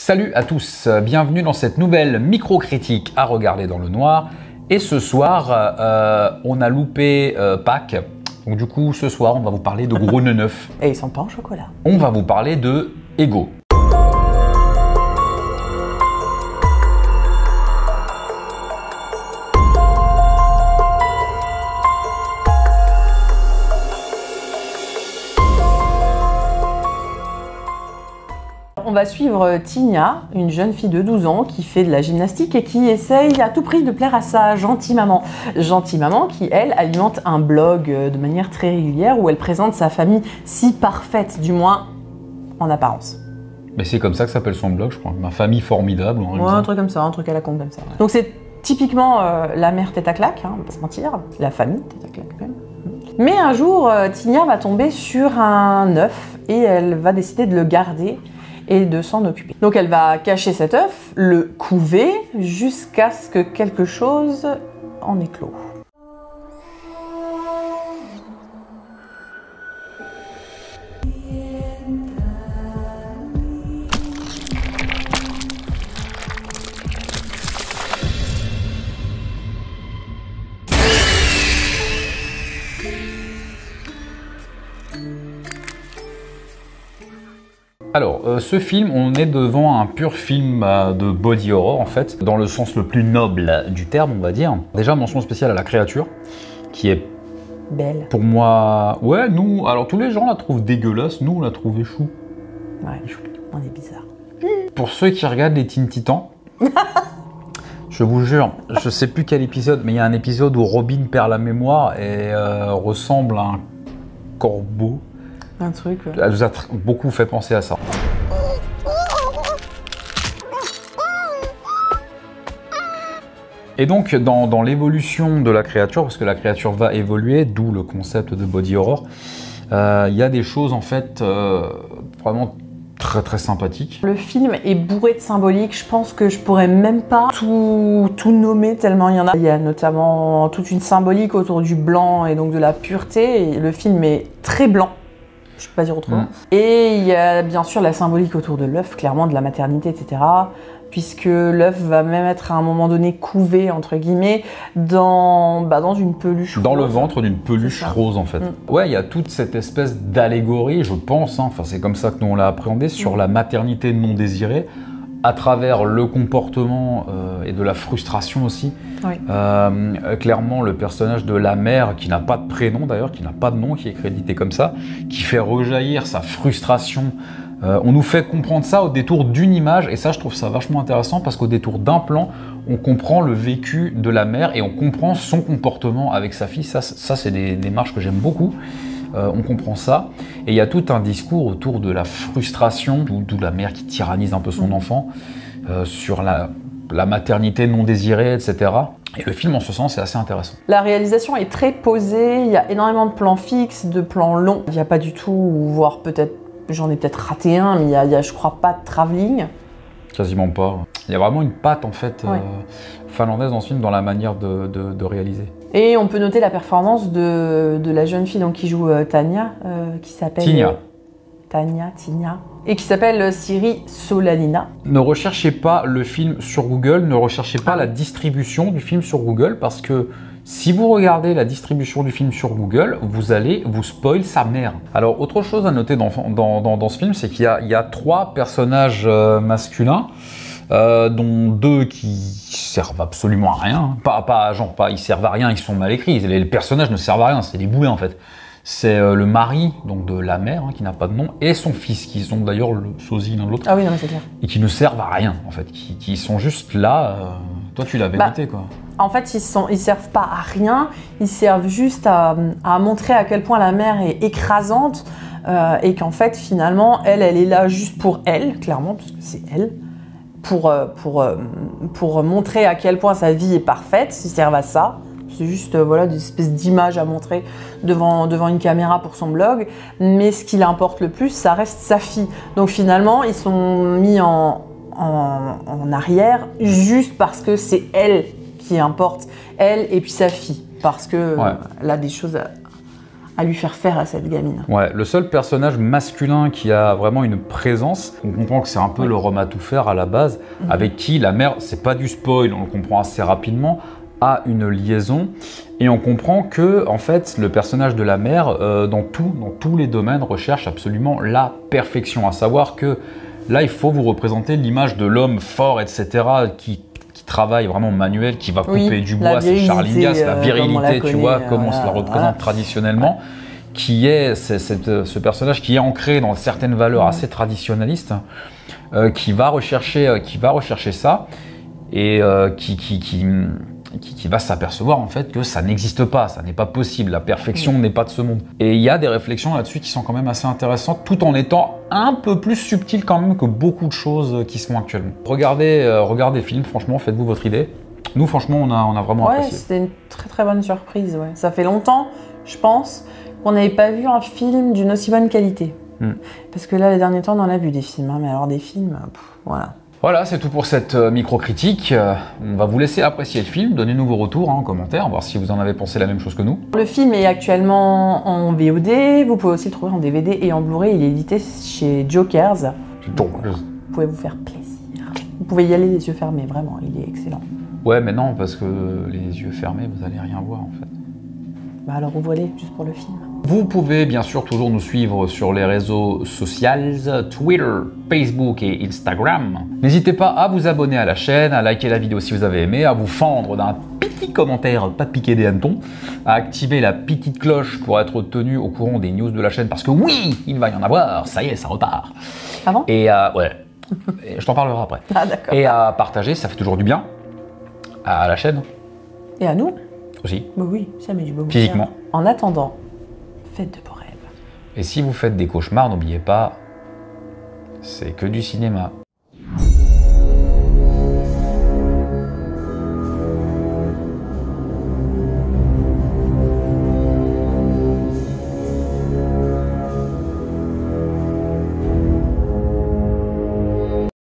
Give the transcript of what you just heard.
Salut à tous, bienvenue dans cette nouvelle micro-critique à regarder dans le noir. Et ce soir, on a loupé Pâques. Donc du coup, ce soir, on va vous parler de gros neuf. Et ils sont pas en chocolat. On va vous parler de Ego. On va suivre Tinia, une jeune fille de 12 ans qui fait de la gymnastique et qui essaye à tout prix de plaire à sa gentille maman. Gentille maman qui, elle, alimente un blog de manière très régulière où elle présente sa famille si parfaite, du moins en apparence. Mais c'est comme ça que s'appelle son blog, je crois. Ma famille formidable. Ouais, un truc comme ça, un truc à la con comme ça. Ouais. Donc c'est typiquement la mère tête à claque, hein, on va pas se mentir, la famille tête à claque quand même. Mais un jour, Tinia va tomber sur un œuf et elle va décider de le garder et de s'en occuper. Donc elle va cacher cet œuf, le couver, jusqu'à ce que quelque chose en éclose. Alors, ce film, on est devant un pur film de body horror, en fait, dans le sens le plus noble du terme, on va dire. Déjà, mention spéciale à la créature, qui est belle. Pour moi, ouais, nous, alors tous les gens la trouvent dégueulasse, nous, on la trouve chou. Ouais, on est bizarre. Pour ceux qui regardent les Teen Titans, je vous jure, je sais plus quel épisode, mais il y a un épisode où Robin perd la mémoire et ressemble à un corbeau. Un truc. Elle nous a beaucoup fait penser à ça. Et donc, dans l'évolution de la créature, parce que la créature va évoluer, d'où le concept de body horror, il y a des choses en fait vraiment très sympathiques. Le film est bourré de symboliques, je pense que je pourrais même pas tout nommer tellement il y en a. Il y a notamment toute une symbolique autour du blanc et donc de la pureté, et le film est très blanc. Je peux pas dire autrement. Et il y a bien sûr la symbolique autour de l'œuf, clairement de la maternité, etc. Puisque l'œuf va même être à un moment donné couvé, entre guillemets, dans une peluche dans rose. Le ventre d'une peluche rose, en fait. Ouais, il y a toute cette espèce d'allégorie, je pense, hein, enfin c'est comme ça que nous on l'a appréhendé, sur la maternité non désirée, à travers le comportement et de la frustration aussi. Oui. Clairement, le personnage de la mère, qui n'a pas de prénom d'ailleurs, qui n'a pas de nom, qui est crédité comme ça, qui fait rejaillir sa frustration. On nous fait comprendre ça au détour d'une image, et ça, je trouve ça vachement intéressant, parce qu'au détour d'un plan, on comprend le vécu de la mère et on comprend son comportement avec sa fille. Ça c'est des démarches que j'aime beaucoup. On comprend ça, et il y a tout un discours autour de la frustration, d'où la mère qui tyrannise un peu son enfant, sur la maternité non désirée, etc. Et le film, en ce sens, est assez intéressant. La réalisation est très posée, il y a énormément de plans fixes, de plans longs. Il n'y a pas du tout, voire peut-être, j'en ai peut-être raté un, mais il y a, je crois, pas de travelling. Quasiment pas. Il y a vraiment une patte, en fait, finlandaise dans ce film, dans la manière de réaliser. Et on peut noter la performance de la jeune fille donc, qui joue Tania, qui s'appelle... Tinia. Et qui s'appelle Siri Solalina. Ne recherchez pas le film sur Google, ne recherchez pas la distribution du film sur Google, parce que si vous regardez la distribution du film sur Google, vous allez vous spoil sa mère. Alors, autre chose à noter dans ce film, c'est qu'il y a 3 personnages masculins, dont 2 qui servent absolument à rien. Ils servent à rien, ils sont mal écrits. Les personnages ne servent à rien, c'est des boulets en fait. C'est le mari donc de la mère, qui n'a pas de nom, et son fils, qui sont d'ailleurs le sosie l'un de l'autre. Ah oui, non, mais c'est clair. Et qui ne servent à rien, en fait, qui sont juste là. Toi, tu l'avais noté, quoi. En fait, ils servent pas à rien, ils servent juste à montrer à quel point la mère est écrasante, et qu'en fait, finalement, elle est là juste pour elle, clairement, parce que c'est elle, pour montrer à quel point sa vie est parfaite, ils servent à ça. C'est juste voilà, des espèces d'images à montrer devant une caméra pour son blog. Mais ce qui l'importe le plus, ça reste sa fille. Donc finalement, ils sont mis en arrière juste parce que c'est elle qui importe. Elle et puis sa fille. Parce qu'elle a des choses à lui faire faire à cette gamine. Ouais, le seul personnage masculin qui a vraiment une présence, on comprend que c'est un peu le Rome à tout faire à la base, avec qui la mère, c'est pas du spoil, on le comprend assez rapidement, a une liaison. Et on comprend que, en fait, le personnage de la mère, dans tous les domaines, recherche absolument la perfection. À savoir que là, il faut vous représenter l'image de l'homme fort, etc., qui travaille vraiment manuel, qui va couper du bois, c'est Charlingas, la virilité, tu vois, comme on se la représente traditionnellement, qui est ce personnage qui est ancré dans certaines valeurs assez traditionnalistes, qui va rechercher ça, et qui va s'apercevoir en fait que ça n'existe pas, ça n'est pas possible, la perfection n'est pas de ce monde. Et il y a des réflexions là-dessus qui sont quand même assez intéressantes, tout en étant un peu plus subtiles quand même que beaucoup de choses qui se font actuellement. Regardez le film, franchement, faites-vous votre idée. Nous, franchement, on a vraiment apprécié. C'était une très très bonne surprise. Ouais. Ça fait longtemps, je pense, qu'on n'avait pas vu un film d'une aussi bonne qualité. Parce que là, les derniers temps, on en a vu des films, hein, mais alors des films, voilà. Voilà, c'est tout pour cette micro-critique. On va vous laisser apprécier le film. Donnez-nous vos retours en commentaire, voir si vous en avez pensé la même chose que nous. Le film est actuellement en VOD. Vous pouvez aussi le trouver en DVD et en Blu-ray. Il est édité chez Jokers. Vous pouvez vous faire plaisir. Vous pouvez y aller les yeux fermés, vraiment. Il est excellent. Ouais, mais non, parce que les yeux fermés, vous allez rien voir en fait. Bah alors ouvrez-les, juste pour le film. Vous pouvez bien sûr toujours nous suivre sur les réseaux sociaux, Twitter, Facebook et Instagram. N'hésitez pas à vous abonner à la chaîne, à liker la vidéo si vous avez aimé, à vous fendre d'un petit commentaire, pas piquer des hannetons, à activer la petite cloche pour être tenu au courant des news de la chaîne, parce que oui, il va y en avoir, ça y est, ça repart. Ah bon ? Et ouais, et je t'en parlerai après. Ah d'accord. Et à partager, ça fait toujours du bien, à la chaîne. Et à nous ? Aussi. Bah oui, ça met du beau. Physiquement. En attendant, faites de beaux rêves. Et si vous faites des cauchemars, n'oubliez pas, c'est que du cinéma.